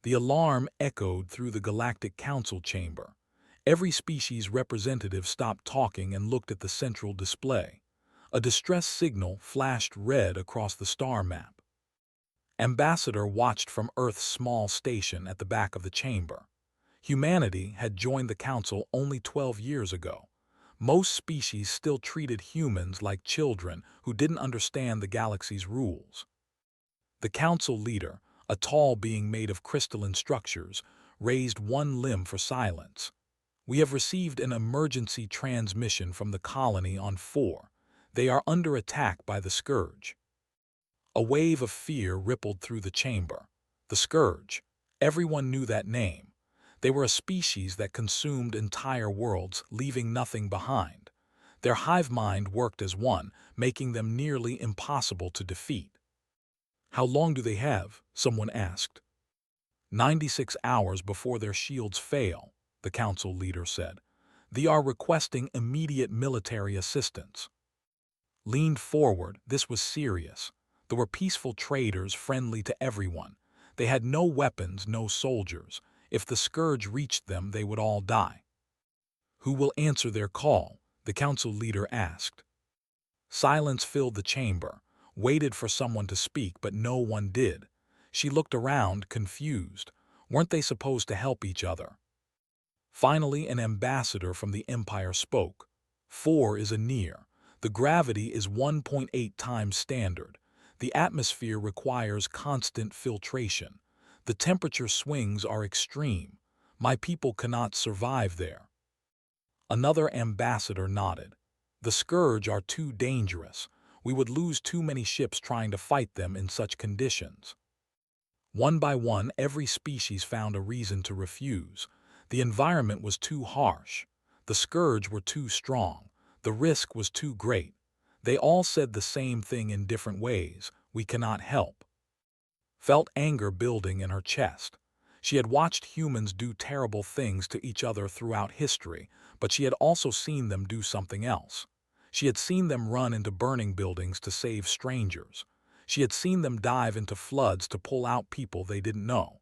The alarm echoed through the Galactic Council chamber. Every species representative stopped talking and looked at the central display. A distress signal flashed red across the star map. Ambassador watched from Earth's small station at the back of the chamber. Humanity had joined the Council only 12 years ago. Most species still treated humans like children who didn't understand the galaxy's rules. The Council leader, a tall being made of crystalline structures, raised one limb for silence. "We have received an emergency transmission from the colony on 4. They are under attack by the Scourge." A wave of fear rippled through the chamber. The Scourge. Everyone knew that name. They were a species that consumed entire worlds, leaving nothing behind. Their hive mind worked as one, making them nearly impossible to defeat. "How long do they have?" someone asked. 96 hours before their shields fail," the Council leader said. "They are requesting immediate military assistance." Leaned forward, this was serious. There were peaceful traders friendly to everyone. They had no weapons, no soldiers. If the Scourge reached them, they would all die. "Who will answer their call?" the Council leader asked. Silence filled the chamber, waited for someone to speak, but no one did. She looked around, confused. Weren't they supposed to help each other? Finally, an ambassador from the Empire spoke. 4 is a near. The gravity is 1.8 times standard. The atmosphere requires constant filtration. The temperature swings are extreme. My people cannot survive there. Another ambassador nodded. "The Scourge are too dangerous. We would lose too many ships trying to fight them in such conditions." One by one, every species found a reason to refuse. The environment was too harsh. The Scourge were too strong. The risk was too great. They all said the same thing in different ways: "We cannot help." Felt anger building in her chest. She had watched humans do terrible things to each other throughout history, but she had also seen them do something else. She had seen them run into burning buildings to save strangers. She had seen them dive into floods to pull out people they didn't know.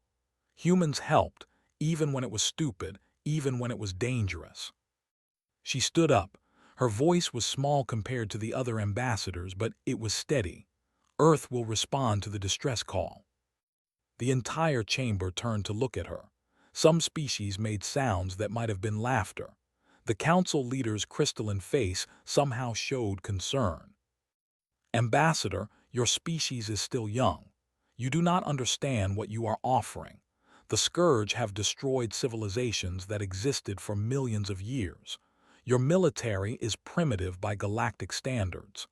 Humans helped, even when it was stupid, even when it was dangerous. She stood up. Her voice was small compared to the other ambassadors, but it was steady. "Earth will respond to the distress call." The entire chamber turned to look at her. Some species made sounds that might have been laughter. The Council leader's crystalline face somehow showed concern. "Ambassador, your species is still young. You do not understand what you are offering. The Scourge have destroyed civilizations that existed for millions of years. Your military is primitive by galactic standards."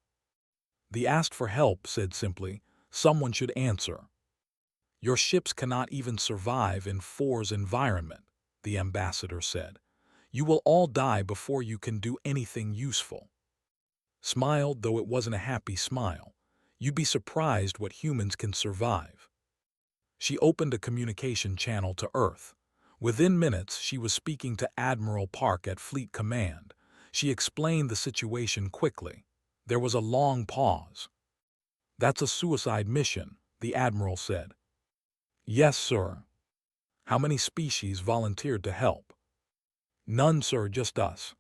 "They asked for help," said simply. "Someone should answer." "Your ships cannot even survive in 4's environment," the ambassador said. "You will all die before you can do anything useful." Smiled, though it wasn't a happy smile. "You'd be surprised what humans can survive." She opened a communication channel to Earth. Within minutes, she was speaking to Admiral Park at Fleet Command. She explained the situation quickly. There was a long pause. "That's a suicide mission," the Admiral said. "Yes, sir." "How many species volunteered to help?" "None, sir, just us."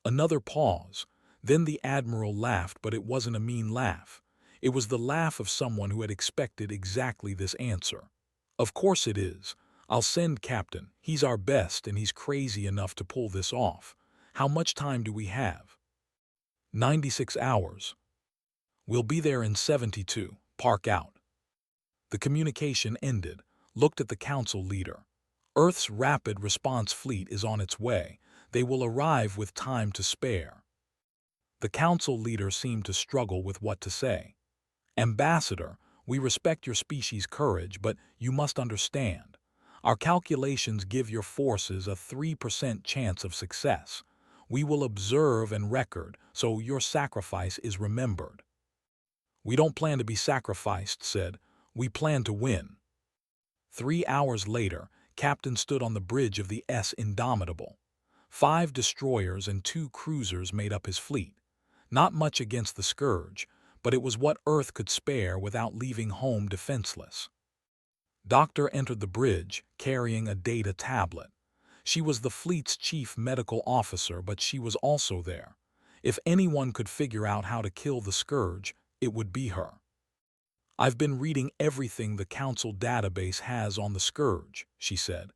Another pause. Then the Admiral laughed, but it wasn't a mean laugh. It was the laugh of someone who had expected exactly this answer. "Of course it is. I'll send Captain. He's our best, and he's crazy enough to pull this off. How much time do we have?" 96 hours. "We'll be there in 72. Park out." The communication ended. Looked at the Council leader. "Earth's rapid response fleet is on its way. They will arrive with time to spare." The Council leader seemed to struggle with what to say. "Ambassador, we respect your species' courage, but you must understand. Our calculations give your forces a 3% chance of success. We will observe and record, so your sacrifice is remembered." "We don't plan to be sacrificed," said. "We plan to win." 3 hours later, Captain stood on the bridge of the S Indomitable. 5 destroyers and 2 cruisers made up his fleet. Not much against the Scourge, but it was what Earth could spare without leaving home defenseless. Doctor entered the bridge, carrying a data tablet. She was the fleet's chief medical officer, but she was also there. If anyone could figure out how to kill the Scourge, it would be her. "I've been reading everything the Council database has on the Scourge," she said.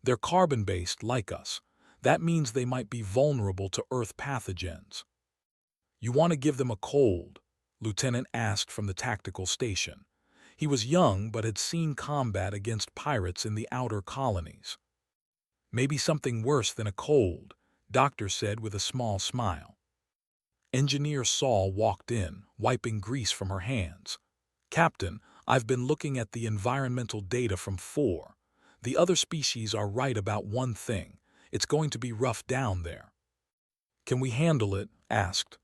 "They're carbon-based like us. That means they might be vulnerable to Earth pathogens." "You want to give them a cold?" Lieutenant asked from the tactical station. He was young but had seen combat against pirates in the outer colonies. "Maybe something worse than a cold," Doctor said with a small smile. Engineer Saul walked in, wiping grease from her hands. "Captain, I've been looking at the environmental data from 4. The other species are right about one thing. It's going to be rough down there." "Can we handle it?" asked.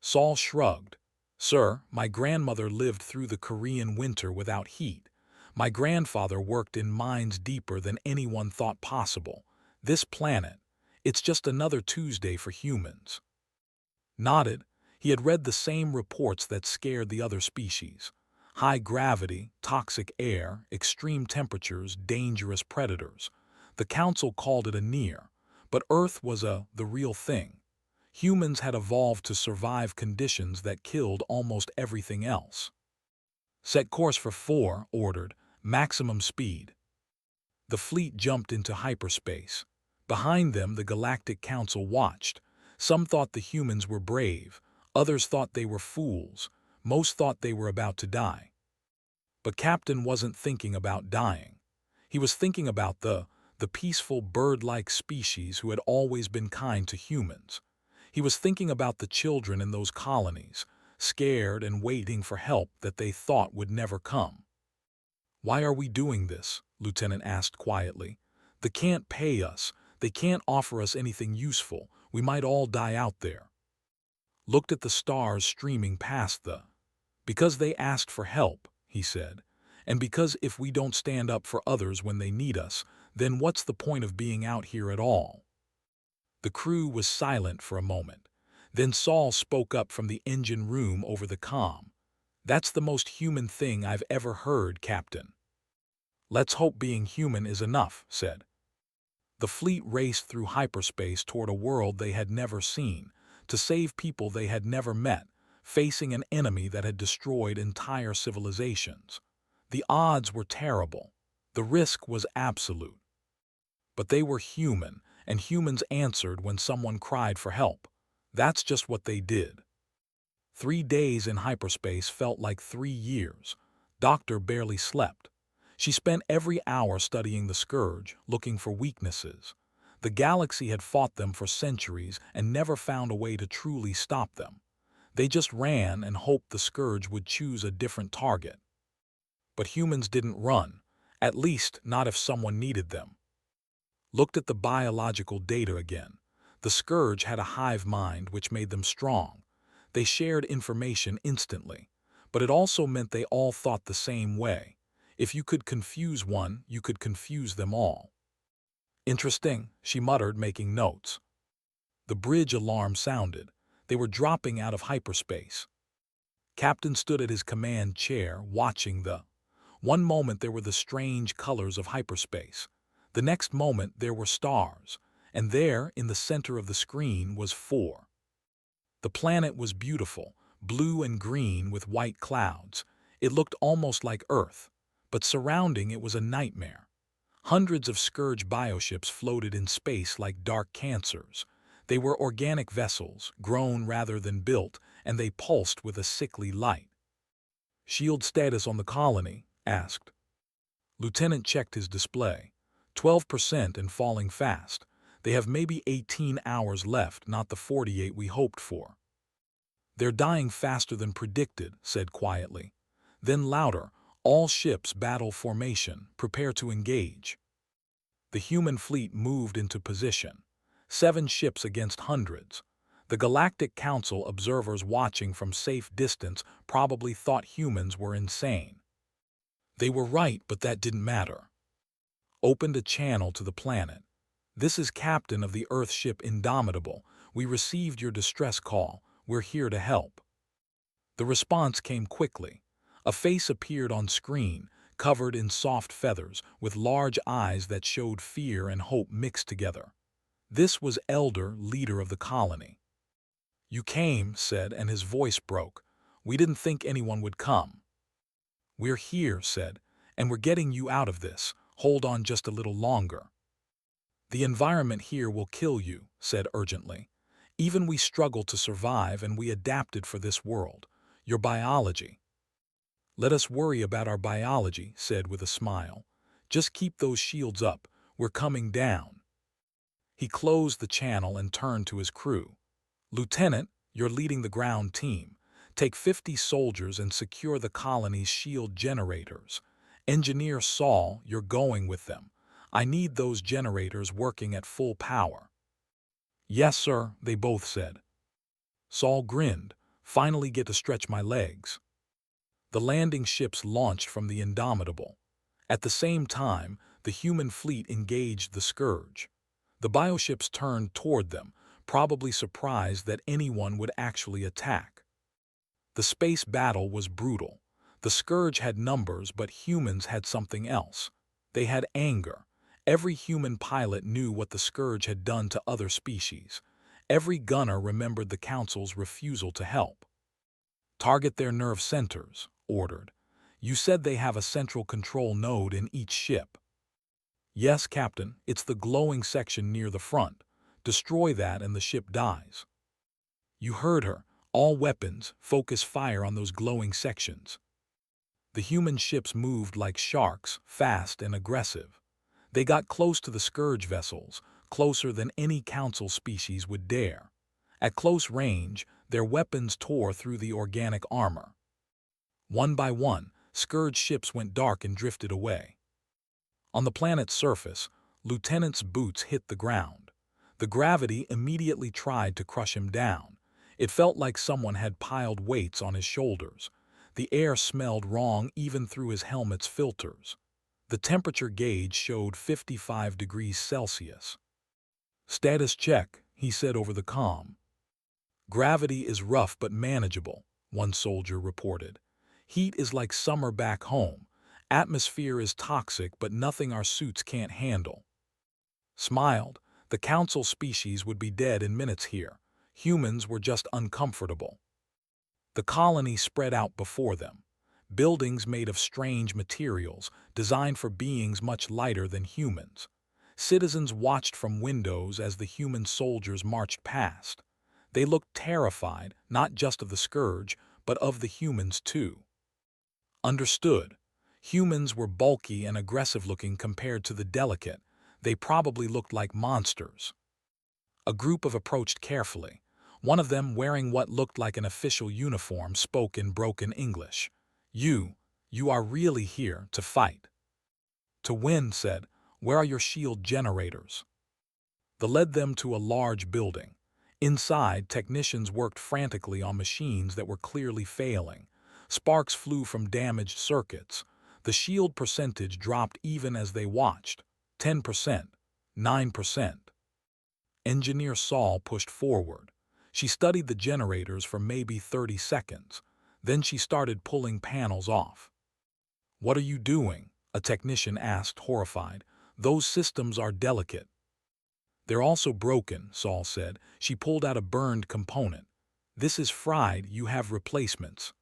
Saul shrugged. "Sir, my grandmother lived through the Korean winter without heat. My grandfather worked in mines deeper than anyone thought possible. This planet, it's just another Tuesday for humans." Nodded. He had read the same reports that scared the other species. High gravity, toxic air, extreme temperatures, dangerous predators. The Council called it a near, but Earth was the real thing. Humans had evolved to survive conditions that killed almost everything else. "Set course for 4, ordered, maximum speed." The fleet jumped into hyperspace. Behind them, the Galactic Council watched. Some thought the humans were brave, others thought they were fools, most thought they were about to die. But Captain wasn't thinking about dying. He was thinking about the peaceful bird-like species who had always been kind to humans. He was thinking about the children in those colonies, scared and waiting for help that they thought would never come. "Why are we doing this?" Lieutenant asked quietly. "They can't pay us. They can't offer us anything useful. We might all die out there." Looked at the stars streaming past "Because they asked for help," he said. "And because if we don't stand up for others when they need us, then what's the point of being out here at all?" The crew was silent for a moment. Then Saul spoke up from the engine room over the comm. "That's the most human thing I've ever heard, Captain." "Let's hope being human is enough," said. The fleet raced through hyperspace toward a world they had never seen, to save people they had never met, facing an enemy that had destroyed entire civilizations. The odds were terrible. The risk was absolute. But they were human, and humans answered when someone cried for help. That's just what they did. 3 days in hyperspace felt like 3 years. Doctor barely slept. She spent every hour studying the Scourge, looking for weaknesses. The galaxy had fought them for centuries and never found a way to truly stop them. They just ran and hoped the Scourge would choose a different target. But humans didn't run, at least not if someone needed them. Looked at the biological data again. The Scourge had a hive mind which made them strong. They shared information instantly, but it also meant they all thought the same way. If you could confuse one, you could confuse them all. "Interesting," she muttered, making notes. The bridge alarm sounded. They were dropping out of hyperspace. Captain stood at his command chair, watching One moment there were the strange colors of hyperspace. The next moment there were stars, and there, in the center of the screen, was 4. The planet was beautiful, blue and green with white clouds. It looked almost like Earth, but surrounding it was a nightmare. Hundreds of Scourge bioships floated in space like dark cancers. They were organic vessels, grown rather than built, and they pulsed with a sickly light. "Shield status on the colony?" asked. Lieutenant checked his display. 12% and falling fast. They have maybe 18 hours left, not the 48 we hoped for. "They're dying faster than predicted," said quietly. Then louder, "All ships battle formation, prepare to engage." The human fleet moved into position. 7 ships against hundreds. The Galactic Council observers watching from safe distance probably thought humans were insane. They were right, but that didn't matter. Opened a channel to the planet. "This is Captain of the Earth ship Indomitable. We received your distress call. We're here to help." The response came quickly. A face appeared on screen, covered in soft feathers, with large eyes that showed fear and hope mixed together. This was Elder, leader of the colony. "You came," said, and his voice broke. "We didn't think anyone would come." "We're here," said, "and we're getting you out of this. Hold on just a little longer." "The environment here will kill you," said urgently. "Even we struggle to survive and we adapted for this world. Your biology." "Let us worry about our biology," said with a smile. "Just keep those shields up. We're coming down." He closed the channel and turned to his crew. "Lieutenant, you're leading the ground team. Take 50 soldiers and secure the colony's shield generators. Engineer Saul, you're going with them. I need those generators working at full power." "Yes, sir," they both said. Saul grinned. "Finally get to stretch my legs." The landing ships launched from the Indomitable. At the same time, the human fleet engaged the Scourge. The bioships turned toward them, probably surprised that anyone would actually attack. The space battle was brutal. The Scourge had numbers, but humans had something else. They had anger. Every human pilot knew what the Scourge had done to other species. Every gunner remembered the Council's refusal to help. "Target their nerve centers," ordered. "You said they have a central control node in each ship." "Yes, Captain, it's the glowing section near the front. Destroy that and the ship dies." "You heard her. All weapons, focus fire on those glowing sections." The human ships moved like sharks, fast and aggressive. They got close to the Scourge vessels, closer than any Council species would dare. At close range, their weapons tore through the organic armor. One by one, Scourge ships went dark and drifted away. On the planet's surface, Lieutenant's boots hit the ground. The gravity immediately tried to crush him down. It felt like someone had piled weights on his shoulders. The air smelled wrong even through his helmet's filters. The temperature gauge showed 55 degrees Celsius. "Status check," he said over the comm. "Gravity is rough but manageable," one soldier reported. "Heat is like summer back home. Atmosphere is toxic but nothing our suits can't handle." Smiled. The Council species would be dead in minutes here. Humans were just uncomfortable. The colony spread out before them. Buildings made of strange materials, designed for beings much lighter than humans. Citizens watched from windows as the human soldiers marched past. They looked terrified, not just of the Scourge, but of the humans too. Understood. Humans were bulky and aggressive-looking compared to the delicate. They probably looked like monsters. A group approached carefully. One of them, wearing what looked like an official uniform, spoke in broken English. You are really here to fight." "To win," said. "Where are your shield generators?" They led them to a large building. Inside, technicians worked frantically on machines that were clearly failing. Sparks flew from damaged circuits. The shield percentage dropped even as they watched. 10%, 9%. Engineer Saul pushed forward. She studied the generators for maybe 30 seconds. Then she started pulling panels off. "What are you doing?" a technician asked, horrified. "Those systems are delicate." "They're also broken," Saul said. She pulled out a burned component. "This is fried. You have replacements."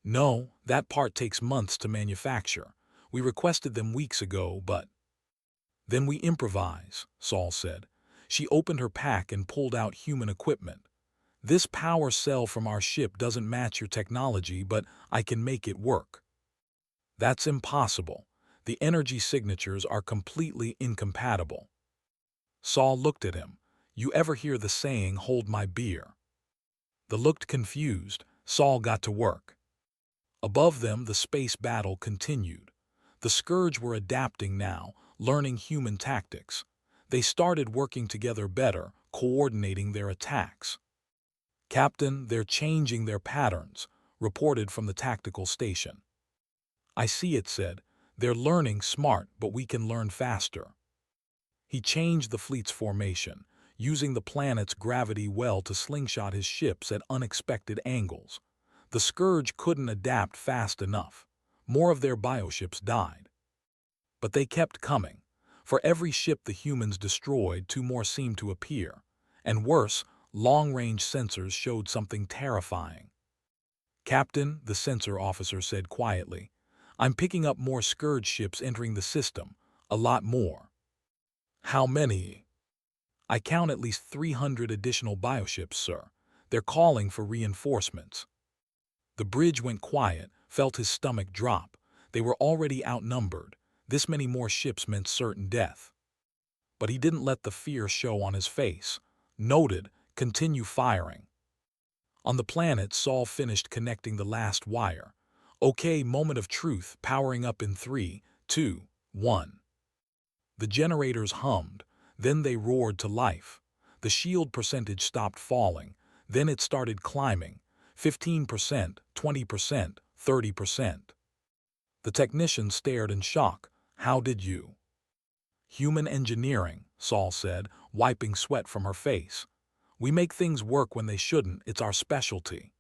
"No, that part takes months to manufacture. We requested them weeks ago, but—" "Then we improvise," Saul said. She opened her pack and pulled out human equipment. "This power cell from our ship doesn't match your technology, but I can make it work." "That's impossible. The energy signatures are completely incompatible." Saul looked at him. "You ever hear the saying, 'hold my beer'?" They looked confused. Saul got to work. Above them, the space battle continued. The Scourge were adapting now, learning human tactics. They started working together better, coordinating their attacks. "Captain, they're changing their patterns," reported from the tactical station. "I see it," said. "They're learning smart, but we can learn faster." He changed the fleet's formation, using the planet's gravity well to slingshot his ships at unexpected angles. The Scourge couldn't adapt fast enough. more of their bioships died. But they kept coming. For every ship the humans destroyed, two more seemed to appear. And worse, long-range sensors showed something terrifying. "Captain," the sensor officer said quietly, "I'm picking up more Scourge ships entering the system. A lot more." "How many?" "I count at least 300 additional bioships, sir. They're calling for reinforcements." The bridge went quiet, felt his stomach drop. They were already outnumbered. This many more ships meant certain death. But he didn't let the fear show on his face. Noted, "Continue firing." On the planet, Saul finished connecting the last wire. "Okay, moment of truth, powering up in 3, 2, 1. The generators hummed, then they roared to life. The shield percentage stopped falling, then it started climbing. 15%, 20%, 30%. The technician stared in shock. "How did you?" "Human engineering," Saul said, wiping sweat from her face. "We make things work when they shouldn't. It's our specialty."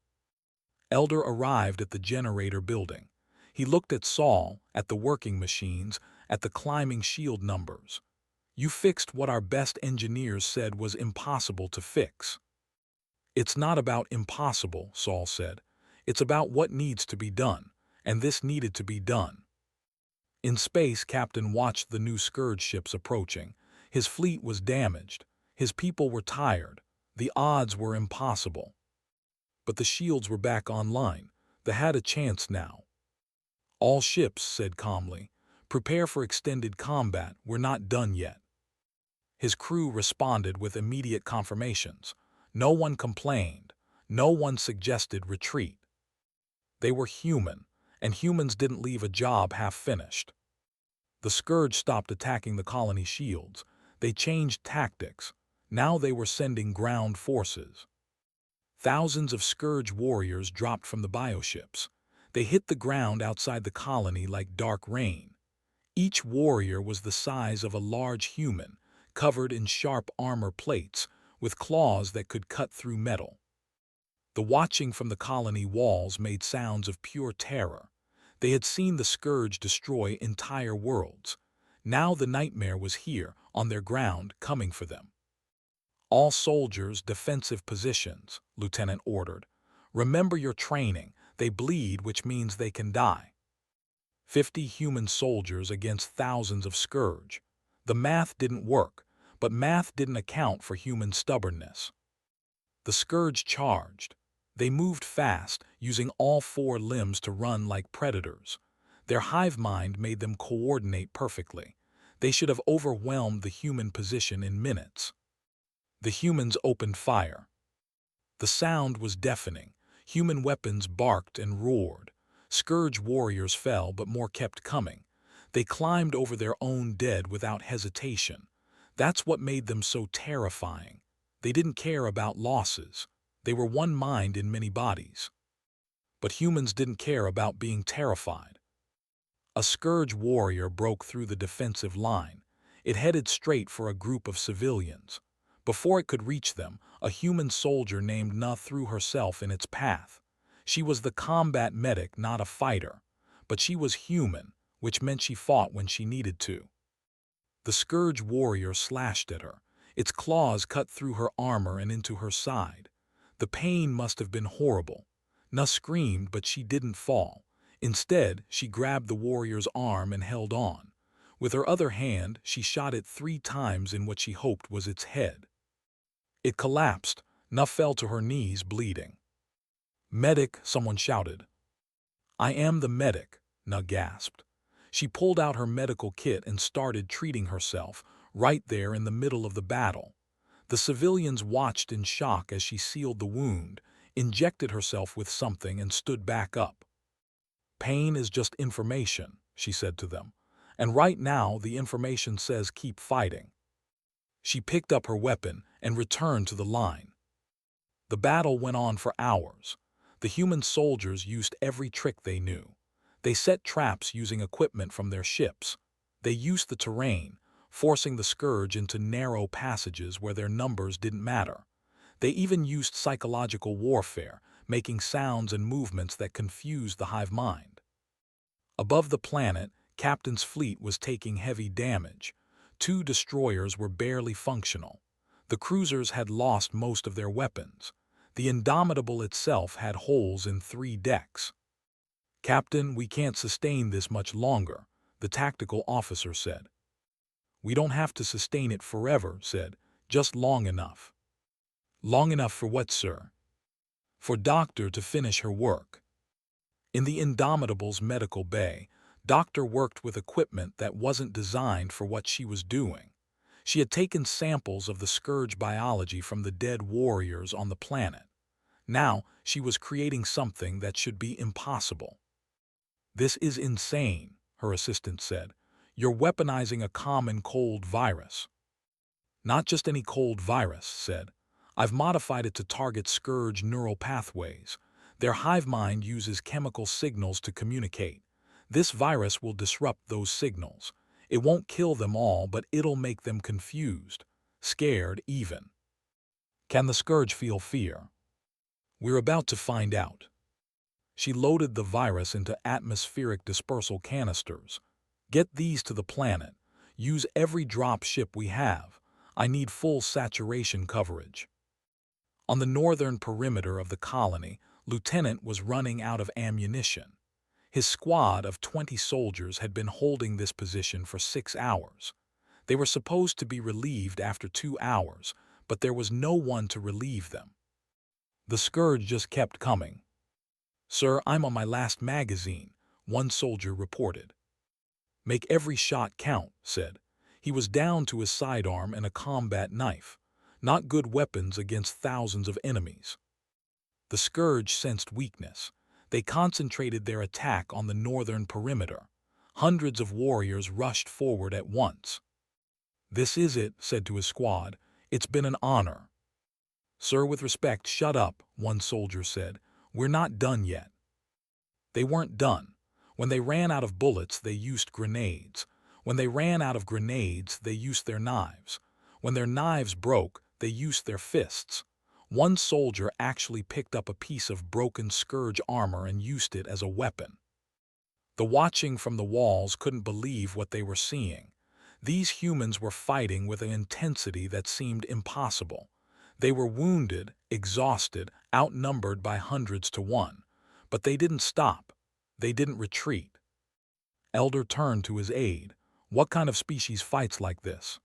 Elder arrived at the generator building. He looked at Saul, at the working machines, at the climbing shield numbers. "You fixed what our best engineers said was impossible to fix." "It's not about impossible," Saul said. "It's about what needs to be done, and this needed to be done." In space, Captain watched the new Scourge ships approaching. His fleet was damaged. His people were tired. The odds were impossible. But the shields were back online. They had a chance now. "All ships," said calmly, "prepare for extended combat. We're not done yet." His crew responded with immediate confirmations. No one complained. No one suggested retreat. They were human, and humans didn't leave a job half-finished. The Scourge stopped attacking the colony shields. They changed tactics. Now they were sending ground forces. Thousands of Scourge warriors dropped from the bioships. They hit the ground outside the colony like dark rain. Each warrior was the size of a large human, covered in sharp armor plates, with claws that could cut through metal. The watching from the colony walls made sounds of pure terror. They had seen the Scourge destroy entire worlds. Now the nightmare was here, on their ground, coming for them. "All soldiers, defensive positions," Lieutenant ordered. "Remember your training. They bleed, which means they can die." 50 human soldiers against thousands of Scourge. The math didn't work, but math didn't account for human stubbornness. The Scourge charged. They moved fast, using all 4 limbs to run like predators. Their hive mind made them coordinate perfectly. They should have overwhelmed the human position in minutes. The humans opened fire. The sound was deafening. Human weapons barked and roared. Scourge warriors fell, but more kept coming. They climbed over their own dead without hesitation. That's what made them so terrifying. They didn't care about losses. They were one mind in many bodies. But humans didn't care about being terrified. A Scourge warrior broke through the defensive line. It headed straight for a group of civilians. Before it could reach them, a human soldier named Na threw herself in its path. She was the combat medic, not a fighter. But she was human, which meant she fought when she needed to. The Scourge warrior slashed at her. Its claws cut through her armor and into her side. The pain must have been horrible. Na screamed, but she didn't fall. Instead, she grabbed the warrior's arm and held on. With her other hand, she shot it 3 times in what she hoped was its head. It collapsed. Na fell to her knees, bleeding. "Medic," someone shouted. "I am the medic," Na gasped. She pulled out her medical kit and started treating herself, right there in the middle of the battle. The civilians watched in shock as she sealed the wound, injected herself with something, and stood back up. "Pain is just information," she said to them. "And right now the information says keep fighting." She picked up her weapon and returned to the line. The battle went on for hours. The human soldiers used every trick they knew. They set traps using equipment from their ships. They used the terrain, forcing the Scourge into narrow passages where their numbers didn't matter. They even used psychological warfare, making sounds and movements that confused the hive mind. Above the planet, Captain's fleet was taking heavy damage. 2 destroyers were barely functional. The cruisers had lost most of their weapons. The Indomitable itself had holes in 3 decks. "Captain, we can't sustain this much longer," the tactical officer said. "We don't have to sustain it forever," said, "just long enough." "Long enough for what, sir?" "For Doctor to finish her work." In the Indomitable's medical bay, Doctor worked with equipment that wasn't designed for what she was doing. She had taken samples of the scourge biology from the dead warriors on the planet. Now she was creating something that should be impossible. "This is insane," her assistant said. "You're weaponizing a common cold virus." "Not just any cold virus," said. "I've modified it to target scourge neural pathways. Their hive mind uses chemical signals to communicate. This virus will disrupt those signals. It won't kill them all, but it'll make them confused, scared even." "Can the scourge feel fear?" "We're about to find out." She loaded the virus into atmospheric dispersal canisters. "Get these to the planet. Use every drop ship we have. I need full saturation coverage." On the northern perimeter of the colony, Lieutenant was running out of ammunition. His squad of 20 soldiers had been holding this position for 6 hours. They were supposed to be relieved after 2 hours, but there was no one to relieve them. The scourge just kept coming. "Sir, I'm on my last magazine," one soldier reported. "Make every shot count," said. He was down to his sidearm and a combat knife. Not good weapons against thousands of enemies. The scourge sensed weakness. They concentrated their attack on the northern perimeter. Hundreds of warriors rushed forward at once. "This is it," said to his squad. "It's been an honor." "Sir, with respect, shut up," one soldier said. "We're not done yet." They weren't done. When they ran out of bullets, they used grenades. When they ran out of grenades, they used their knives. When their knives broke, they used their fists. One soldier actually picked up a piece of broken scourge armor and used it as a weapon. The watching from the walls couldn't believe what they were seeing. These humans were fighting with an intensity that seemed impossible. They were wounded, exhausted, outnumbered by hundreds to 1. But they didn't stop. They didn't retreat. Elder turned to his aide. "What kind of species fights like this?"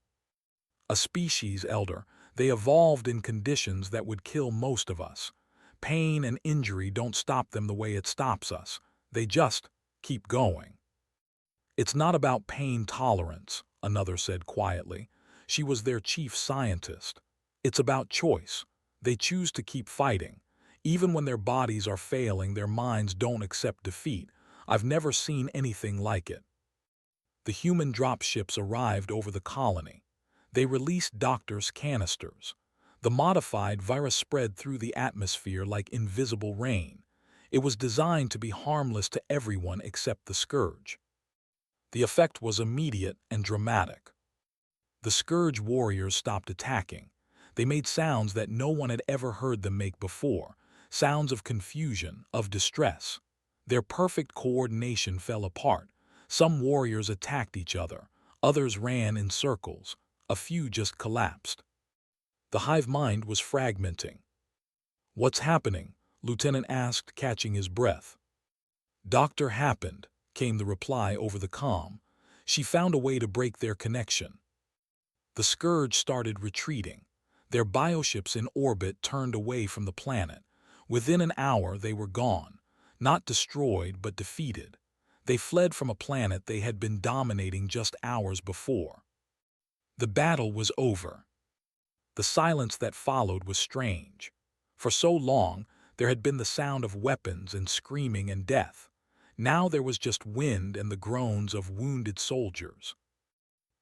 "A species, Elder. They evolved in conditions that would kill most of us. Pain and injury don't stop them the way it stops us. They just keep going." "It's not about pain tolerance," another said quietly. She was their chief scientist. "It's about choice. They choose to keep fighting. Even when their bodies are failing, their minds don't accept defeat. I've never seen anything like it." The human dropships arrived over the colony. They released Doctor's canisters. The modified virus spread through the atmosphere like invisible rain. It was designed to be harmless to everyone except the scourge. The effect was immediate and dramatic. The scourge warriors stopped attacking. They made sounds that no one had ever heard them make before, sounds of confusion, of distress. Their perfect coordination fell apart. Some warriors attacked each other. Others ran in circles. A few just collapsed. The hive mind was fragmenting. "What's happening?" Lieutenant asked, catching his breath. "Doctor happened," came the reply over the comm. "She found a way to break their connection." The scourge started retreating. Their bioships in orbit turned away from the planet. Within an hour they were gone. Not destroyed, but defeated. They fled from a planet they had been dominating just hours before. The battle was over. The silence that followed was strange. For so long, there had been the sound of weapons and screaming and death. Now there was just wind and the groans of wounded soldiers.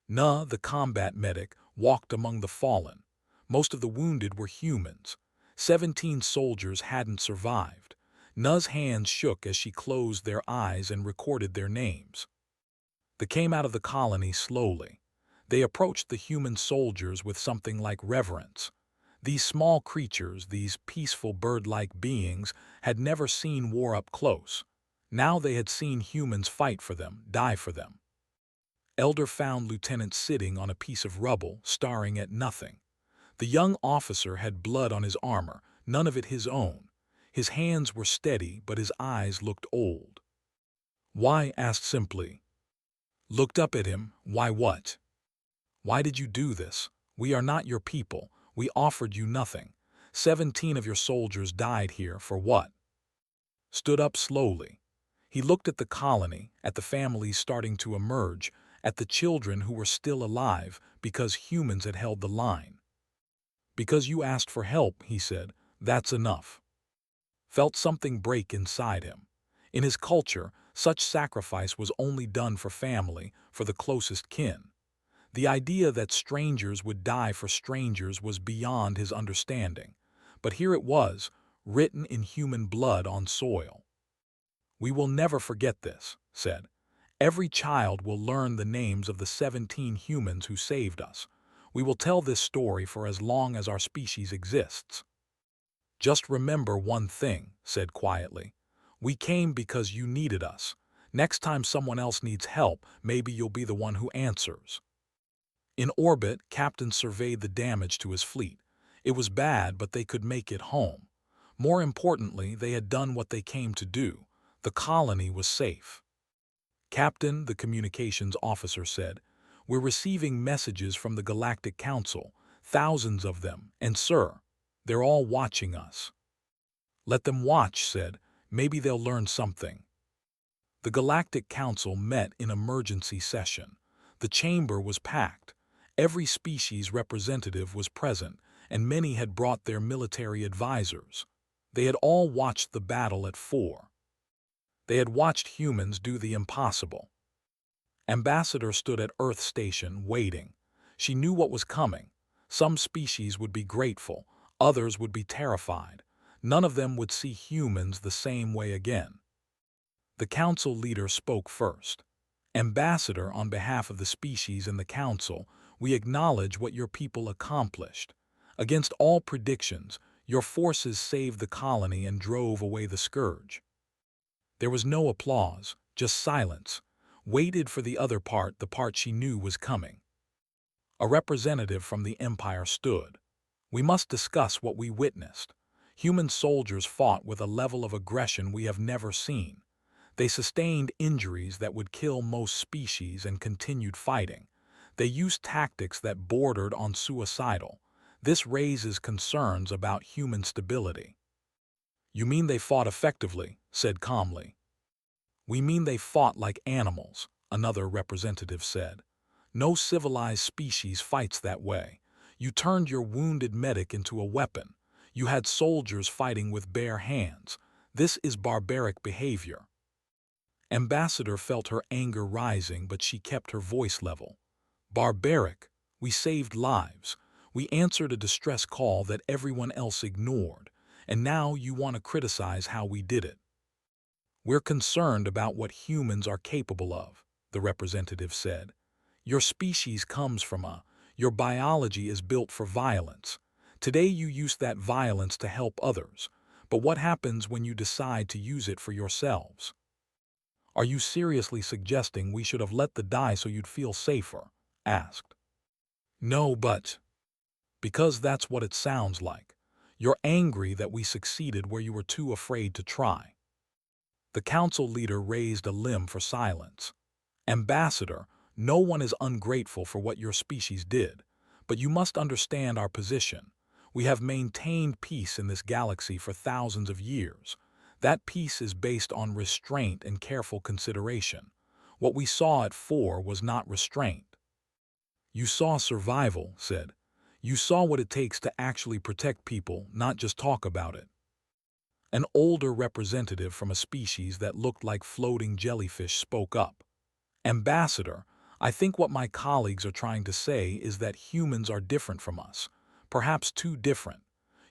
Na, the combat medic, walked among the fallen. Most of the wounded were humans. 17 soldiers hadn't survived. Na's hands shook as she closed their eyes and recorded their names. They came out of the colony slowly. They approached the human soldiers with something like reverence. These small creatures, these peaceful bird-like beings, had never seen war up close. Now they had seen humans fight for them, die for them. Elder found Lieutenant sitting on a piece of rubble, staring at nothing. The young officer had blood on his armor, none of it his own. His hands were steady, but his eyes looked old. "Why?" asked simply. Looked up at him. "Why what? Why did you do this? We are not your people. We offered you nothing. 17 of your soldiers died here for what?" Stood up slowly. He looked at the colony, at the families starting to emerge, at the children who were still alive because humans had held the line. "Because you asked for help," he said, "that's enough." Felt something break inside him. In his culture, such sacrifice was only done for family, for the closest kin. The idea that strangers would die for strangers was beyond his understanding. But here it was, written in human blood on soil. "We will never forget this," said. "Every child will learn the names of the 17 humans who saved us. We will tell this story for as long as our species exists." "Just remember one thing," said quietly. "We came because you needed us. Next time someone else needs help, maybe you'll be the one who answers." In orbit, Captain surveyed the damage to his fleet. It was bad, but they could make it home. More importantly, they had done what they came to do. The colony was safe. "Captain," the communications officer said, "we're receiving messages from the Galactic Council, thousands of them, and sir, they're all watching us." "Let them watch," said. "Maybe they'll learn something." The Galactic Council met in emergency session. The chamber was packed. Every species representative was present, and many had brought their military advisors. They had all watched the battle at 4. They had watched humans do the impossible. Ambassador stood at Earth Station, waiting. She knew what was coming. Some species would be grateful, others would be terrified. None of them would see humans the same way again. The council leader spoke first. "Ambassador, on behalf of the species and the council, we acknowledge what your people accomplished. Against all predictions, your forces saved the colony and drove away the scourge." There was no applause, just silence. Waited for the other part, the part she knew was coming. A representative from the Empire stood. "We must discuss what we witnessed. Human soldiers fought with a level of aggression we have never seen. They sustained injuries that would kill most species and continued fighting. They used tactics that bordered on suicidal. This raises concerns about human stability." "You mean they fought effectively?" said calmly. "We mean they fought like animals," another representative said. "No civilized species fights that way. You turned your wounded medic into a weapon. You had soldiers fighting with bare hands. This is barbaric behavior." Ambassador felt her anger rising, but she kept her voice level. "Barbaric? We saved lives. We answered a distress call that everyone else ignored. And now you want to criticize how we did it." "We're concerned about what humans are capable of," the representative said. "Your species comes from your biology is built for violence. Today you use that violence to help others. But what happens when you decide to use it for yourselves? Are you seriously suggesting we should have let them die so you'd feel safer?" asked. "No, but..." "Because that's what it sounds like. You're angry that we succeeded where you were too afraid to try." The council leader raised a limb for silence. "Ambassador, no one is ungrateful for what your species did. But you must understand our position. We have maintained peace in this galaxy for thousands of years. That peace is based on restraint and careful consideration. What we saw at 4 was not restraint." "You saw survival," said. "You saw what it takes to actually protect people, not just talk about it." An older representative from a species that looked like floating jellyfish spoke up. "Ambassador, I think what my colleagues are trying to say is that humans are different from us, perhaps too different.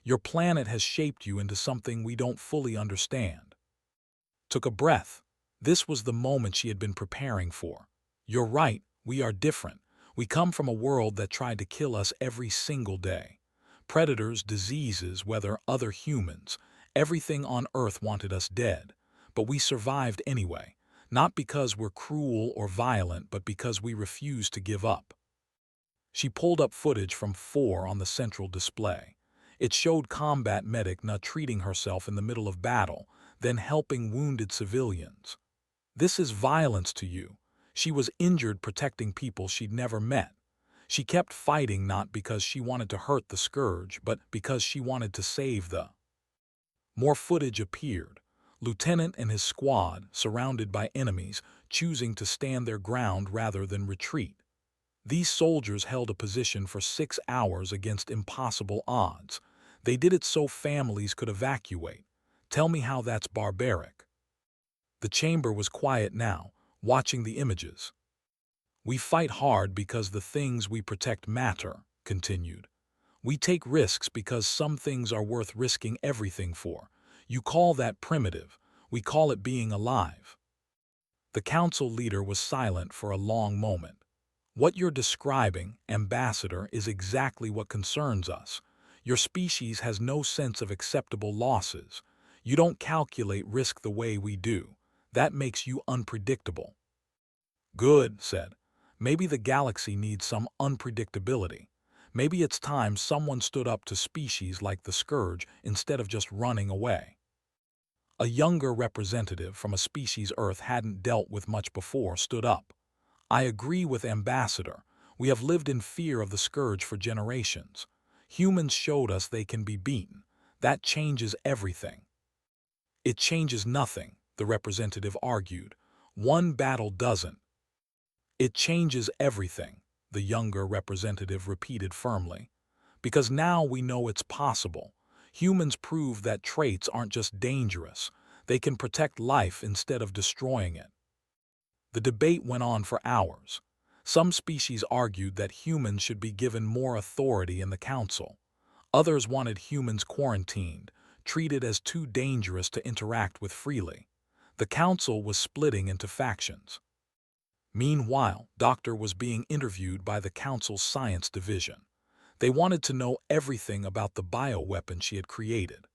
Your planet has shaped you into something we don't fully understand." Took a breath. This was the moment she had been preparing for. "You're right, we are different. We come from a world that tried to kill us every single day. Predators, diseases, whether other humans, everything on Earth wanted us dead. but we survived anyway, not because we're cruel or violent, but because we refuse to give up. She pulled up footage from 4 on the central display. It showed combat medic not treating herself in the middle of battle, then helping wounded civilians. This is violence to you. She was injured protecting people she'd never met. She kept fighting not because she wanted to hurt the Scourge, but because she wanted to save the... More footage appeared. Lieutenant and his squad, surrounded by enemies, choosing to stand their ground rather than retreat. These soldiers held a position for 6 hours against impossible odds. They did it so families could evacuate. Tell me how that's barbaric. The chamber was quiet now, watching the images. We fight hard because the things we protect matter, continued. We take risks because some things are worth risking everything for. You call that primitive. We call it being alive. The council leader was silent for a long moment. What you're describing, Ambassador, is exactly what concerns us. Your species has no sense of acceptable losses. You don't calculate risk the way we do. That makes you unpredictable. Good, said. Maybe the galaxy needs some unpredictability. Maybe it's time someone stood up to species like the Scourge instead of just running away. A younger representative from a species Earth hadn't dealt with much before stood up. I agree with Ambassador. We have lived in fear of the Scourge for generations. Humans showed us they can be beaten. That changes everything. It changes nothing, the representative argued. One battle doesn't. It changes everything, the younger representative repeated firmly. Because now we know it's possible. Humans prove that traits aren't just dangerous. They can protect life instead of destroying it. The debate went on for hours. Some species argued that humans should be given more authority in the council. Others wanted humans quarantined, treated as too dangerous to interact with freely. The council was splitting into factions. Meanwhile, Doctor was being interviewed by the council's science division. They wanted to know everything about the bioweapon she had created.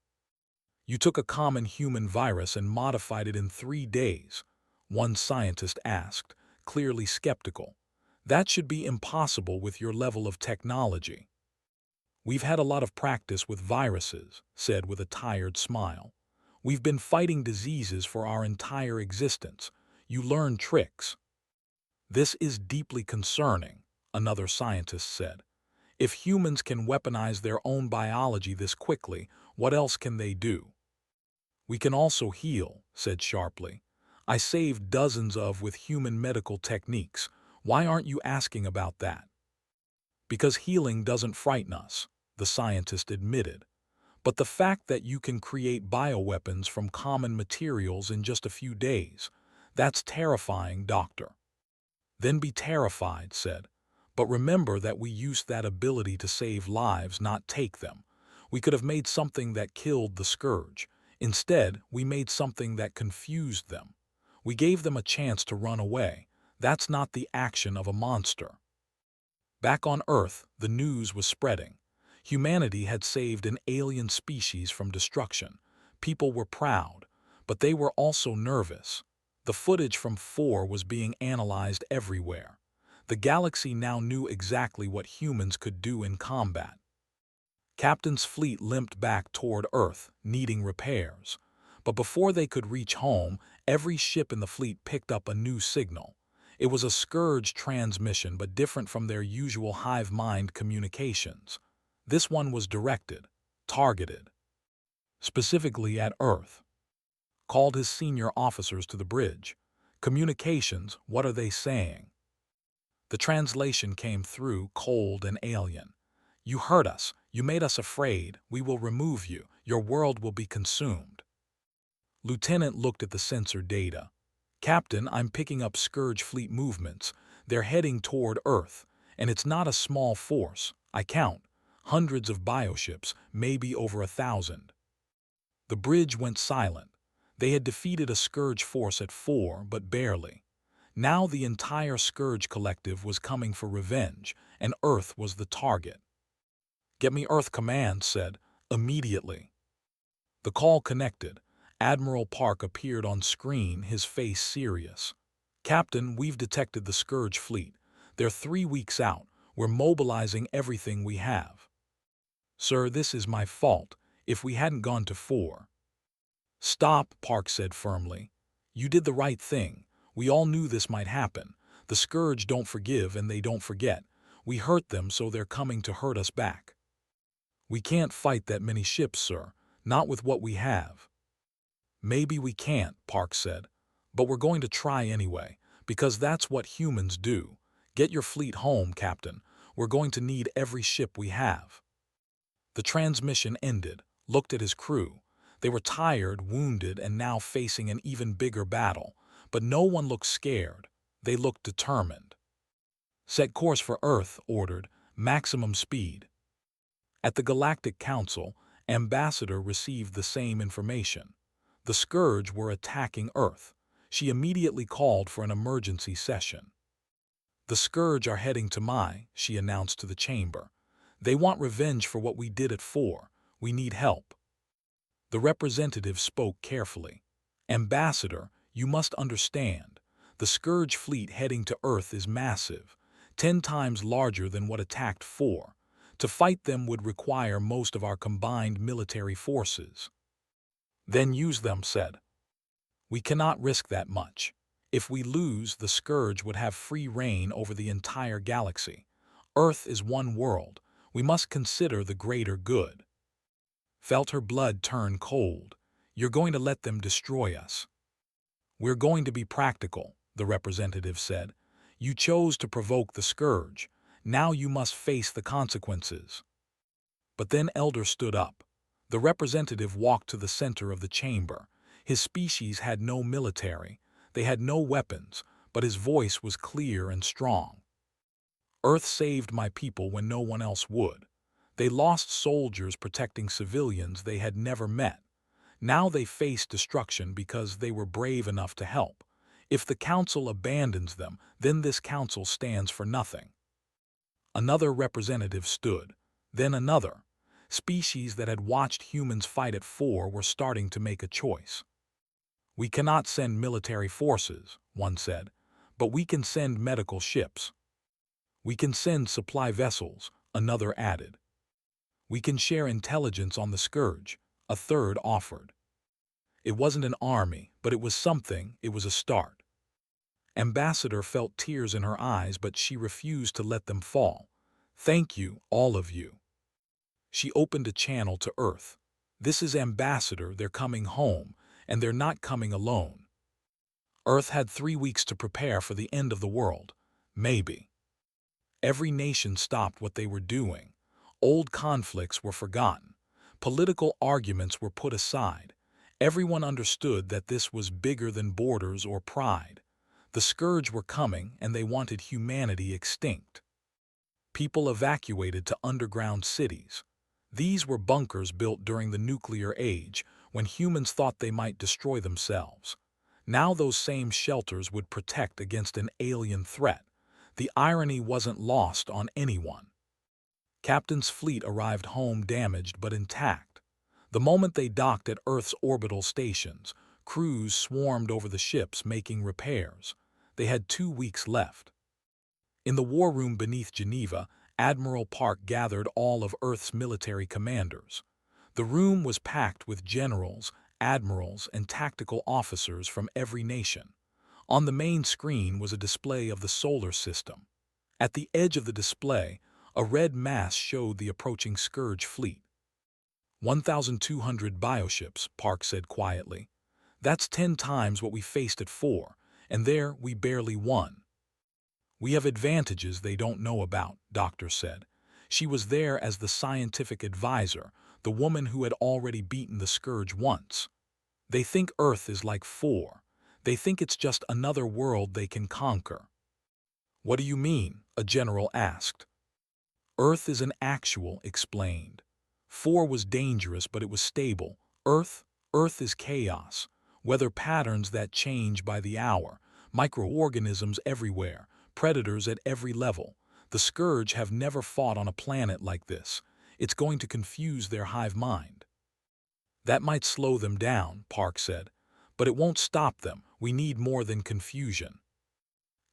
You took a common human virus and modified it in 3 days, one scientist asked, clearly skeptical. That should be impossible with your level of technology. We've had a lot of practice with viruses, said with a tired smile. We've been fighting diseases for our entire existence. You learn tricks. This is deeply concerning, another scientist said. If humans can weaponize their own biology this quickly, what else can they do? We can also heal, said sharply. I saved dozens with human medical techniques. Why aren't you asking about that? Because healing doesn't frighten us, the scientist admitted. But the fact that you can create bioweapons from common materials in just a few days, that's terrifying, Doctor. Then be terrified, said. But remember that we used that ability to save lives, not take them. We could have made something that killed the Scourge. Instead, we made something that confused them. We gave them a chance to run away. That's not the action of a monster. Back on Earth, the news was spreading. Humanity had saved an alien species from destruction. People were proud, but they were also nervous. The footage from 4 was being analyzed everywhere. The galaxy now knew exactly what humans could do in combat. Captain's fleet limped back toward Earth, needing repairs. But before they could reach home, every ship in the fleet picked up a new signal. It was a Scourge transmission, but different from their usual hive mind communications. This one was directed, targeted, specifically at Earth. Called his senior officers to the bridge. Communications, what are they saying? The translation came through cold and alien. You hurt us. You made us afraid. We will remove you. Your world will be consumed. Lieutenant looked at the sensor data. Captain, I'm picking up Scourge fleet movements. They're heading toward Earth, and it's not a small force. I count. Hundreds of bioships, maybe over 1,000. The bridge went silent. They had defeated a Scourge force at 4, but barely. Now the entire Scourge collective was coming for revenge, and Earth was the target. Get me Earth Command, said, immediately. The call connected. Admiral Park appeared on screen, his face serious. "Captain, we've detected the Scourge fleet. They're 3 weeks out. We're mobilizing everything we have." "Sir, this is my fault. If we hadn't gone to 4. "Stop," Park said firmly. "You did the right thing. We all knew this might happen. The Scourge don't forgive and they don't forget. We hurt them, so they're coming to hurt us back." "We can't fight that many ships, sir. Not with what we have." "Maybe we can't," Park said. "But we're going to try anyway, because that's what humans do. Get your fleet home, Captain. We're going to need every ship we have." The transmission ended, looked at his crew. They were tired, wounded, and now facing an even bigger battle. But no one looked scared. They looked determined. "Set course for Earth," ordered. "Maximum speed." At the Galactic Council, Ambassador received the same information. The Scourge were attacking Earth. She immediately called for an emergency session. "The Scourge are heading to Mai," she announced to the chamber. "They want revenge for what we did at 4. We need help." The representative spoke carefully. "Ambassador, you must understand. The Scourge fleet heading to Earth is massive, 10 times larger than what attacked 4. To fight them would require most of our combined military forces." "Then use them," said. "We cannot risk that much. If we lose, the Scourge would have free reign over the entire galaxy. Earth is one world. We must consider the greater good." Felt her blood turn cold. "You're going to let them destroy us." "We're going to be practical," the representative said. "You chose to provoke the Scourge. Now you must face the consequences." But then Elder stood up. The representative walked to the center of the chamber. His species had no military. They had no weapons, but his voice was clear and strong. "Earth saved my people when no one else would. They lost soldiers protecting civilians they had never met. Now they face destruction because they were brave enough to help. If the Council abandons them, then this Council stands for nothing." Another representative stood, then another. Species that had watched humans fight at 4 were starting to make a choice. "We cannot send military forces," one said, "but we can send medical ships." "We can send supply vessels," another added. "We can share intelligence on the Scourge," a third offered. It wasn't an army, but it was something. It was a start. Ambassador felt tears in her eyes, but she refused to let them fall. "Thank you, all of you." She opened a channel to Earth. "This is Ambassador. They're coming home, and they're not coming alone." Earth had 3 weeks to prepare for the end of the world. Maybe. Every nation stopped what they were doing. Old conflicts were forgotten. Political arguments were put aside. Everyone understood that this was bigger than borders or pride. The Scourge were coming, and they wanted humanity extinct. People evacuated to underground cities. These were bunkers built during the nuclear age, when humans thought they might destroy themselves. Now those same shelters would protect against an alien threat. The irony wasn't lost on anyone. Captain's fleet arrived home damaged but intact. The moment they docked at Earth's orbital stations, crews swarmed over the ships making repairs. They had 2 weeks left. In the war room beneath Geneva, Admiral Park gathered all of Earth's military commanders. The room was packed with generals, admirals, and tactical officers from every nation. On the main screen was a display of the solar system. At the edge of the display, a red mass showed the approaching Scourge fleet. 1,200 bioships, Park said quietly. "That's 10 times what we faced at 4, and there we barely won." "We have advantages they don't know about," Doctor said. She was there as the scientific advisor, the woman who had already beaten the Scourge once. "They think Earth is like 4. They think it's just another world they can conquer." "What do you mean?" a general asked. "Earth is an actual," explained. 4 was dangerous, but it was stable. Earth is chaos. Weather patterns that change by the hour. Microorganisms everywhere. Predators at every level. The Scourge have never fought on a planet like this. It's going to confuse their hive mind." That might slow them down, Park said, but it won't stop them. We need more than confusion.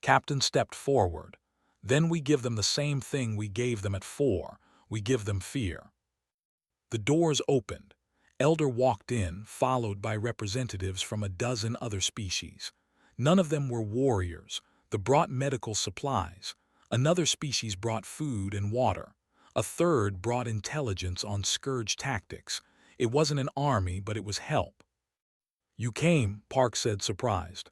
Captain stepped forward. Then we give them the same thing we gave them at 4. We give them fear. The doors opened. Elder walked in, followed by representatives from a dozen other species. None of them were warriors. They brought medical supplies. Another species brought food and water. A third brought intelligence on scourge tactics. It wasn't an army, but it was help. You came, Park said, surprised.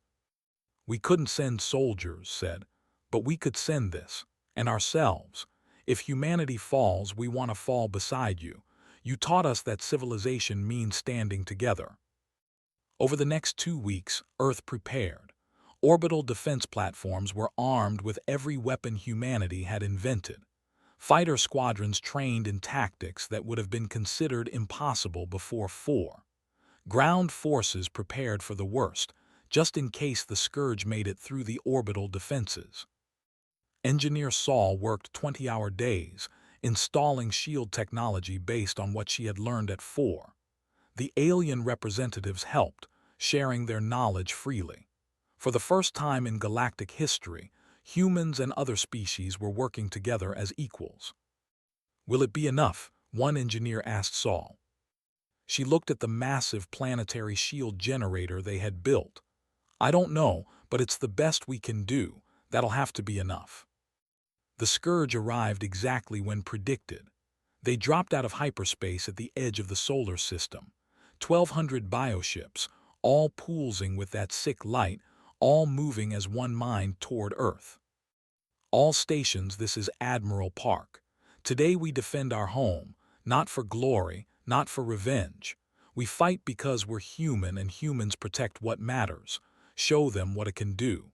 We couldn't send soldiers, said, but we could send this, and ourselves. If humanity falls, we want to fall beside you. You taught us that civilization means standing together. Over the next 2 weeks, Earth prepared. Orbital defense platforms were armed with every weapon humanity had invented. Fighter squadrons trained in tactics that would have been considered impossible before 4. Ground forces prepared for the worst, just in case the scourge made it through the orbital defenses. Engineer Saul worked 20-hour days, installing shield technology based on what she had learned at 4. The alien representatives helped, sharing their knowledge freely. For the first time in galactic history, humans and other species were working together as equals. Will it be enough? One engineer asked Saul. She looked at the massive planetary shield generator they had built. I don't know, but it's the best we can do. That'll have to be enough. The scourge arrived exactly when predicted. They dropped out of hyperspace at the edge of the solar system. 1,200 bioships, all pulsing with that sick light, all moving as one mind toward Earth. All stations, this is Admiral Park. Today we defend our home, not for glory, not for revenge. We fight because we're human, and humans protect what matters. Show them what it can do.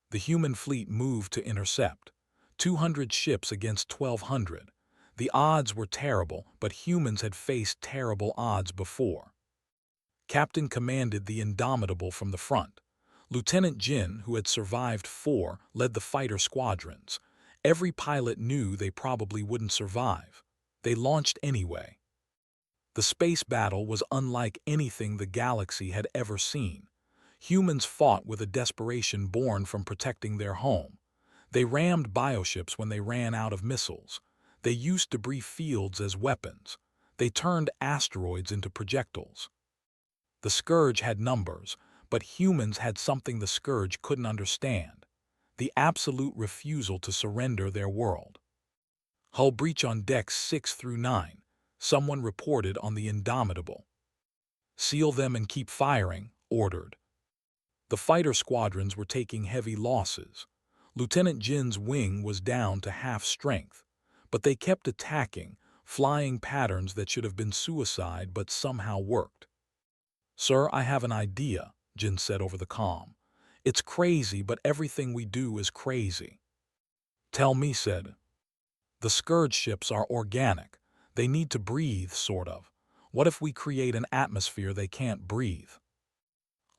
The human fleet moved to intercept. 200 ships against 1,200. The odds were terrible, but humans had faced terrible odds before. Captain commanded the Indomitable from the front. Lieutenant Jin, who had survived 4, led the fighter squadrons. Every pilot knew they probably wouldn't survive. They launched anyway. The space battle was unlike anything the galaxy had ever seen. Humans fought with a desperation born from protecting their home. They rammed bioships when they ran out of missiles. They used debris fields as weapons. They turned asteroids into projectiles. The scourge had numbers, but humans had something the scourge couldn't understand: the absolute refusal to surrender their world. Hull breach on decks 6 through 9. Someone reported on the Indomitable. Seal them and keep firing, ordered. The fighter squadrons were taking heavy losses. Lieutenant Jin's wing was down to half strength, but they kept attacking, flying patterns that should have been suicide but somehow worked. Sir, I have an idea, Jin said over the comm. It's crazy, but everything we do is crazy. Tell me, said. The scourge ships are organic. They need to breathe, sort of. What if we create an atmosphere they can't breathe?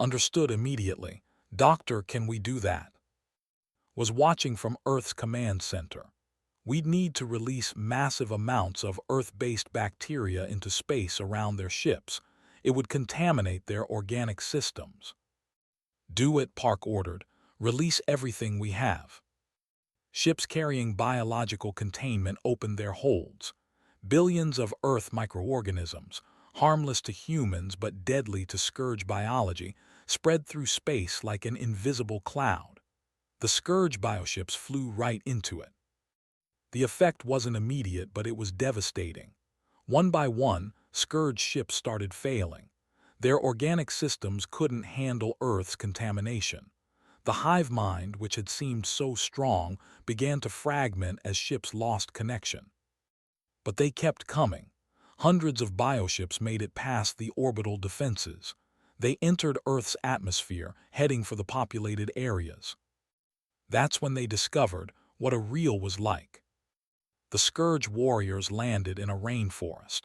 Understood immediately. Doctor, can we do that? Was watching from Earth's command center. We'd need to release massive amounts of Earth-based bacteria into space around their ships. It would contaminate their organic systems. Do it, Park ordered. Release everything we have. Ships carrying biological containment opened their holds. Billions of Earth microorganisms, harmless to humans but deadly to scourge biology, spread through space like an invisible cloud. The scourge bioships flew right into it. The effect wasn't immediate, but it was devastating. One by one, scourge ships started failing. Their organic systems couldn't handle Earth's contamination. The hive mind, which had seemed so strong, began to fragment as ships lost connection. But they kept coming. Hundreds of bioships made it past the orbital defenses. They entered Earth's atmosphere, heading for the populated areas. That's when they discovered what a real was like. The scourge warriors landed in a rainforest.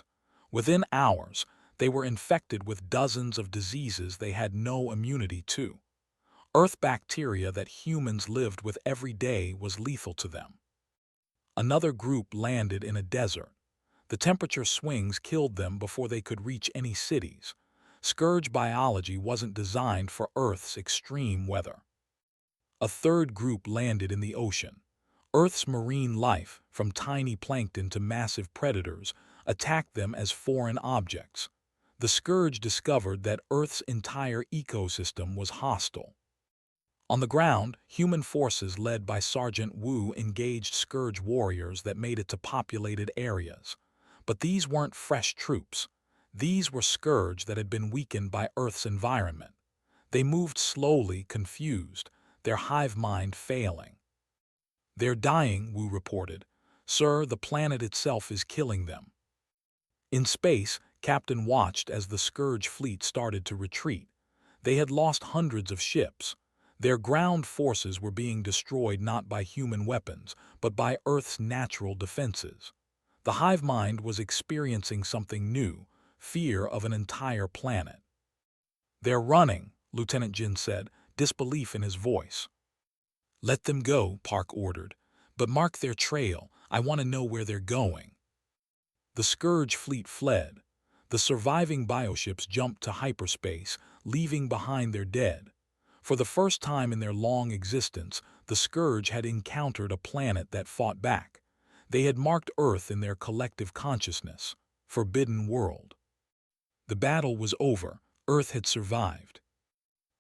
Within hours, they were infected with dozens of diseases they had no immunity to. Earth bacteria that humans lived with every day was lethal to them. Another group landed in a desert. The temperature swings killed them before they could reach any cities. Scourge biology wasn't designed for Earth's extreme weather. A third group landed in the ocean. Earth's marine life, from tiny plankton to massive predators, attacked them as foreign objects. The Scourge discovered that Earth's entire ecosystem was hostile. On the ground, human forces led by Sergeant Wu engaged Scourge warriors that made it to populated areas. But these weren't fresh troops. These were Scourge that had been weakened by Earth's environment. They moved slowly, confused, their hive mind failing. "They're dying," Wu reported. "Sir, the planet itself is killing them." In space, Captain watched as the Scourge fleet started to retreat. They had lost hundreds of ships. Their ground forces were being destroyed not by human weapons, but by Earth's natural defenses. The hive mind was experiencing something new, fear of an entire planet. "They're running," Lieutenant Jin said, disbelief in his voice. "Let them go," Park ordered. "But mark their trail. I want to know where they're going." The Scourge fleet fled. The surviving bioships jumped to hyperspace, leaving behind their dead. For the first time in their long existence, the Scourge had encountered a planet that fought back. They had marked Earth in their collective consciousness. Forbidden world. The battle was over. Earth had survived.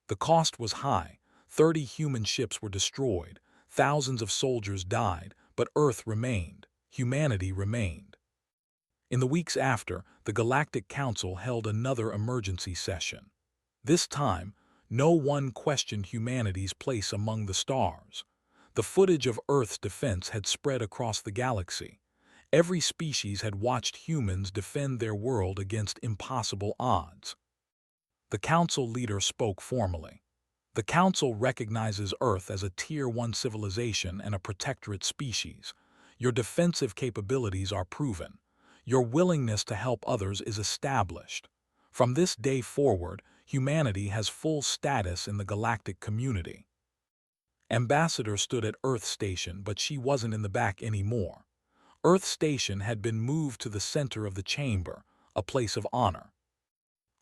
The cost was high. 30 human ships were destroyed. Thousands of soldiers died, but Earth remained. Humanity remained. In the weeks after, the Galactic Council held another emergency session. This time, no one questioned humanity's place among the stars. The footage of Earth's defense had spread across the galaxy. Every species had watched humans defend their world against impossible odds. The Council leader spoke formally. "The Council recognizes Earth as a Tier 1 civilization and a protectorate species. Your defensive capabilities are proven. Your willingness to help others is established. From this day forward, humanity has full status in the galactic community." Ambassador stood at Earth Station, but she wasn't in the back anymore. Earth Station had been moved to the center of the chamber, a place of honor.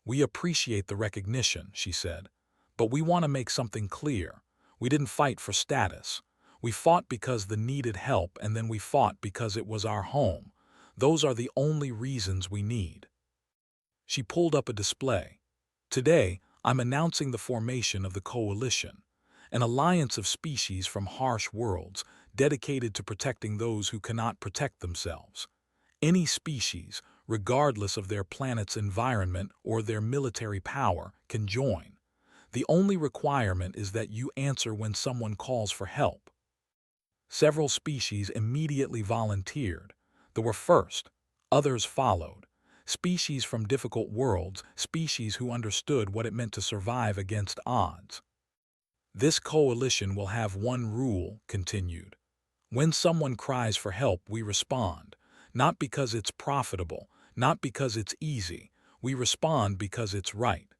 "We appreciate the recognition," she said, "but we want to make something clear. We didn't fight for status. We fought because the needed help, and then we fought because it was our home. Those are the only reasons we need." She pulled up a display. "Today, I'm announcing the formation of the Coalition, an alliance of species from harsh worlds dedicated to protecting those who cannot protect themselves. Any species, regardless of their planet's environment or their military power, can join. The only requirement is that you answer when someone calls for help." Several species immediately volunteered. There were first, others followed. Species from difficult worlds, species who understood what it meant to survive against odds. "This coalition will have one rule," continued. "When someone cries for help, we respond. Not because it's profitable, not because it's easy. We respond because it's right."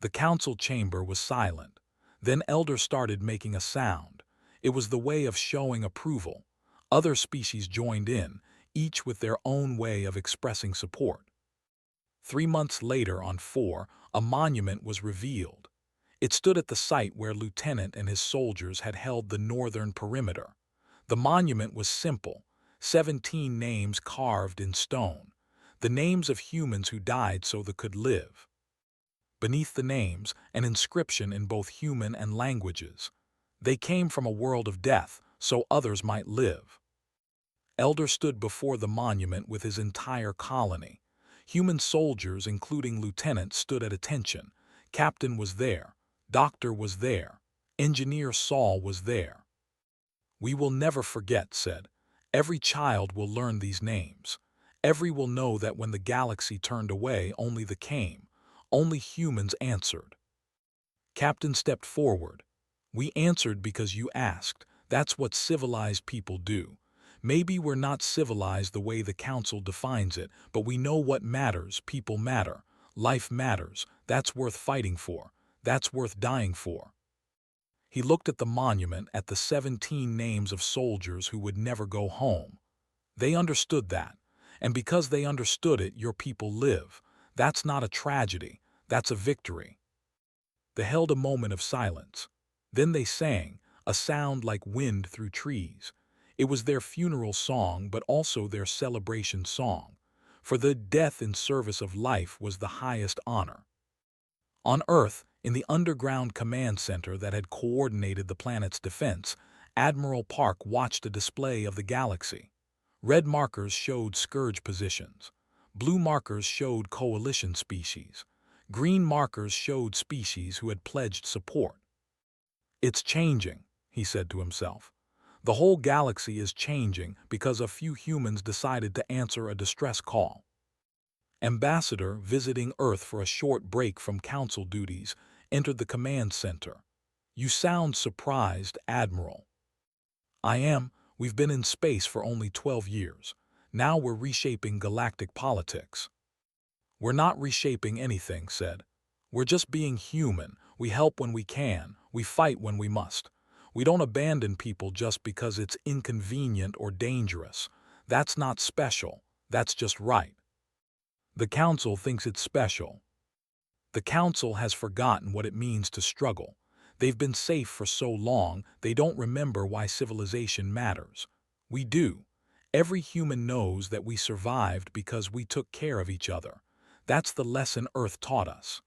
The council chamber was silent. Then Elder started making a sound. It was the way of showing approval. Other species joined in, each with their own way of expressing support. 3 months later on 4, a monument was revealed. It stood at the site where Lieutenant and his soldiers had held the northern perimeter. The monument was simple, 17 names carved in stone, the names of humans who died so they could live. Beneath the names, an inscription in both human and languages. They came from a world of death, so others might live. Elder stood before the monument with his entire colony. Human soldiers, including Lieutenant, stood at attention. Captain was there. Doctor was there. Engineer Saul was there. "We will never forget," said. "Every child will learn these names. Every will know that when the galaxy turned away, only the came. Only humans answered." Captain stepped forward. "We answered because you asked. That's what civilized people do. Maybe we're not civilized the way the Council defines it, but we know what matters. People matter. Life matters. That's worth fighting for. That's worth dying for." He looked at the monument, at the 17 names of soldiers who would never go home. They understood that, And because they understood it, your people live. That's not a tragedy, that's a victory. They held a moment of silence. Then they sang, a sound like wind through trees. It was their funeral song, but also their celebration song. For the death in service of life was the highest honor. On Earth, in the underground command center that had coordinated the planet's defense, Admiral Park watched a display of the galaxy. Red markers showed scourge positions. Blue markers showed coalition species. Green markers showed species who had pledged support. It's changing, he said to himself. The whole galaxy is changing because a few humans decided to answer a distress call. Ambassador, visiting Earth for a short break from council duties, entered the command center. You sound surprised, Admiral. I am. We've been in space for only 12 years. Now we're reshaping galactic politics. We're not reshaping anything, said. We're just being human. We help when we can. We fight when we must. We don't abandon people just because it's inconvenient or dangerous. That's not special. That's just right. The Council thinks it's special. The Council has forgotten what it means to struggle. They've been safe for so long, they don't remember why civilization matters. We do. Every human knows that we survived because we took care of each other. That's the lesson Earth taught us.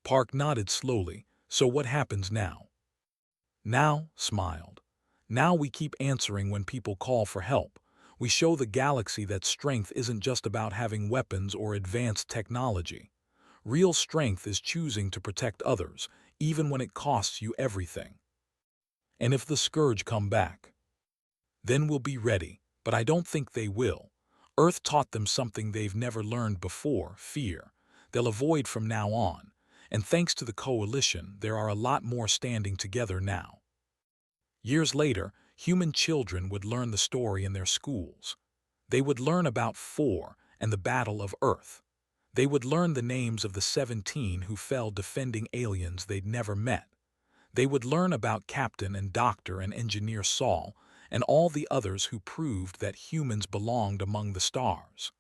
Park nodded slowly. So what happens now? Now, smiled. Now we keep answering when people call for help. We show the galaxy that strength isn't just about having weapons or advanced technology. Real strength is choosing to protect others, even when it costs you everything. And if the Scourge come back, then we'll be ready, but I don't think they will. Earth taught them something they've never learned before, fear. They'll avoid from now on. And thanks to the coalition, there are a lot more standing together now. Years later, human children would learn the story in their schools. They would learn about 4 and the Battle of Earth. They would learn the names of the 17 who fell defending aliens they'd never met. They would learn about Captain and Doctor and Engineer Saul and all the others who proved that humans belonged among the stars.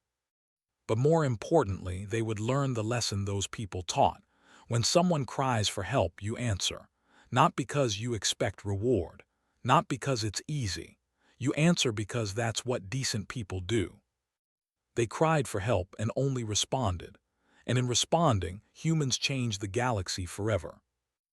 But more importantly, they would learn the lesson those people taught. When someone cries for help, you answer. Not because you expect reward. Not because it's easy. You answer because that's what decent people do. They cried for help and only responded. And in responding, humans changed the galaxy forever.